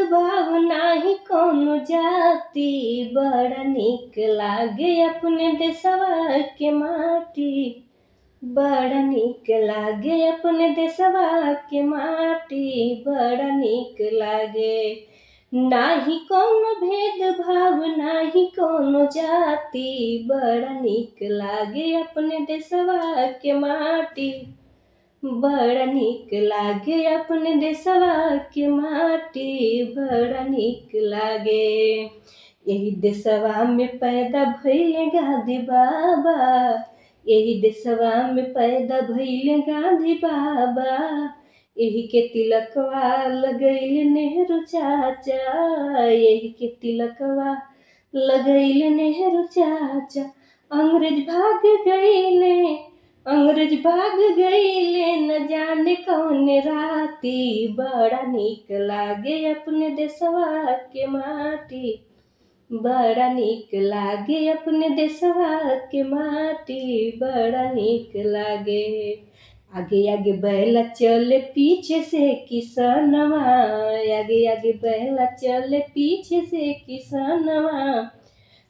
भेदभाव नाही कौनो जाति, बड़ा निक लागे अपने देशवा के माटी। बड़ा निक लागे अपने देशवा के माटी, बड़ा निक लागे। नाही कौनो भेदभाव नाही कौनो जाति, बड़ा निक लागे अपने देशवा के माटी। बड़ा निक लागे अपने देशवा के माटी, बड़ा निक लागे। यही देशवा में पैदा भइले गांधी बाबा, यही देशवा में पैदा भइले गांधी बाबा। यही के तिलकवा लगैले नेहरू चाचा, यही के तिलकवा लगैले नेहरू चाचा। अंग्रेज भाग गईले, अंग्रेज भाग गईले न जाने कौन राती। बड़ा निक लागे अपने देशवा के माटी, बड़ा निक लागे अपने देशवा के माटी, बड़ा निक लागे। आगे आगे बैला चले पीछे से किसनवा, आगे आगे बैला चले पीछे से किसनवा।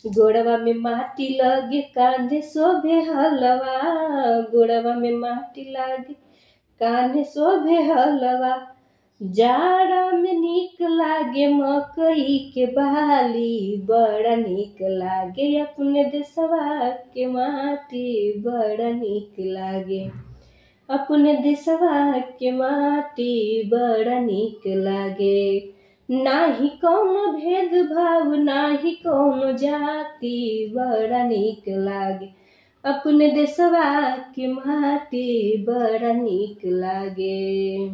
गोड़वा में माटी लगे कांधे शोभे हलवा, गोड़वा में माटी लगे कांधे शोभे हलवा। जाड़ा में निक लागे मकई के बाली, बड़ा निक लागे अपने देशवा के माटी, बड़ा निक लागे अपने देशवा के माटी, बड़ा निक लागे। नाही कौनो भेदभाव नाही कौनो जाति, बड़ा निक लागे अपने देशवा के माटी, बड़ा निक लागे।